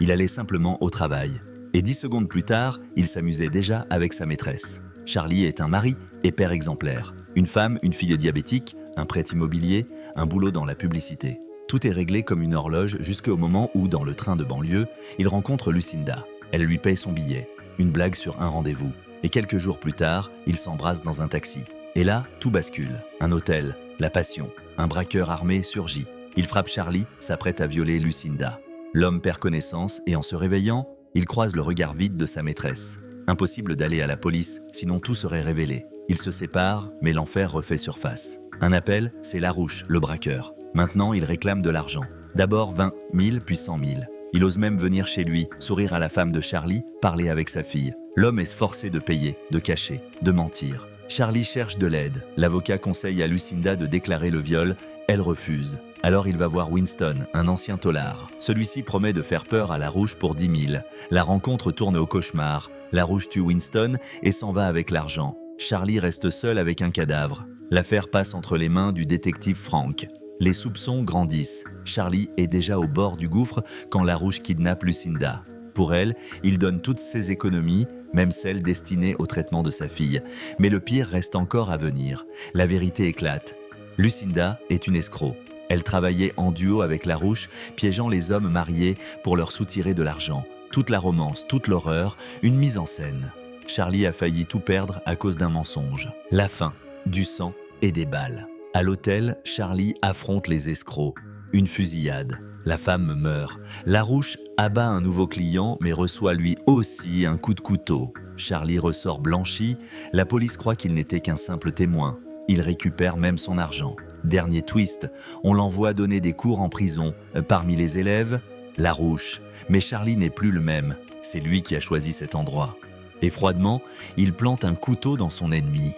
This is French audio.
Il allait simplement au travail. Et 10 secondes plus tard, il s'amusait déjà avec sa maîtresse. Charlie est un mari et père exemplaire. Une femme, une fille diabétique, un prêt immobilier, un boulot dans la publicité. Tout est réglé comme une horloge jusqu'au moment où, dans le train de banlieue, il rencontre Lucinda. Elle lui paye son billet. Une blague sur un rendez-vous. Et quelques jours plus tard, ils s'embrassent dans un taxi. Et là, tout bascule. Un hôtel, la passion. Un braqueur armé surgit. Il frappe Charlie, s'apprête à violer Lucinda. L'homme perd connaissance et en se réveillant, il croise le regard vide de sa maîtresse. Impossible d'aller à la police, sinon tout serait révélé. Ils se séparent, mais l'enfer refait surface. Un appel, c'est Larouche, le braqueur. Maintenant, il réclame de l'argent. D'abord 20 000, puis 100 000. Il ose même venir chez lui, sourire à la femme de Charlie, parler avec sa fille. L'homme est forcé de payer, de cacher, de mentir. Charlie cherche de l'aide. L'avocat conseille à Lucinda de déclarer le viol. Elle refuse. Alors il va voir Winston, un ancien taulard. Celui-ci promet de faire peur à Larouche pour 10 000. La rencontre tourne au cauchemar. Larouche tue Winston et s'en va avec l'argent. Charlie reste seul avec un cadavre. L'affaire passe entre les mains du détective Frank. Les soupçons grandissent. Charlie est déjà au bord du gouffre quand Larouche kidnappe Lucinda. Pour elle, il donne toutes ses économies, même celles destinées au traitement de sa fille. Mais le pire reste encore à venir. La vérité éclate. Lucinda est une escroc. Elle travaillait en duo avec Larouche, piégeant les hommes mariés pour leur soutirer de l'argent. Toute la romance, toute l'horreur, une mise en scène. Charlie a failli tout perdre à cause d'un mensonge. La faim, du sang et des balles. À l'hôtel, Charlie affronte les escrocs. Une fusillade. La femme meurt. Larouche abat un nouveau client mais reçoit lui aussi un coup de couteau. Charlie ressort blanchi. La police croit qu'il n'était qu'un simple témoin. Il récupère même son argent. Dernier twist, on l'envoie donner des cours en prison. Parmi les élèves, Larouche. Mais Charlie n'est plus le même. C'est lui qui a choisi cet endroit. Et froidement, il plante un couteau dans son ennemi.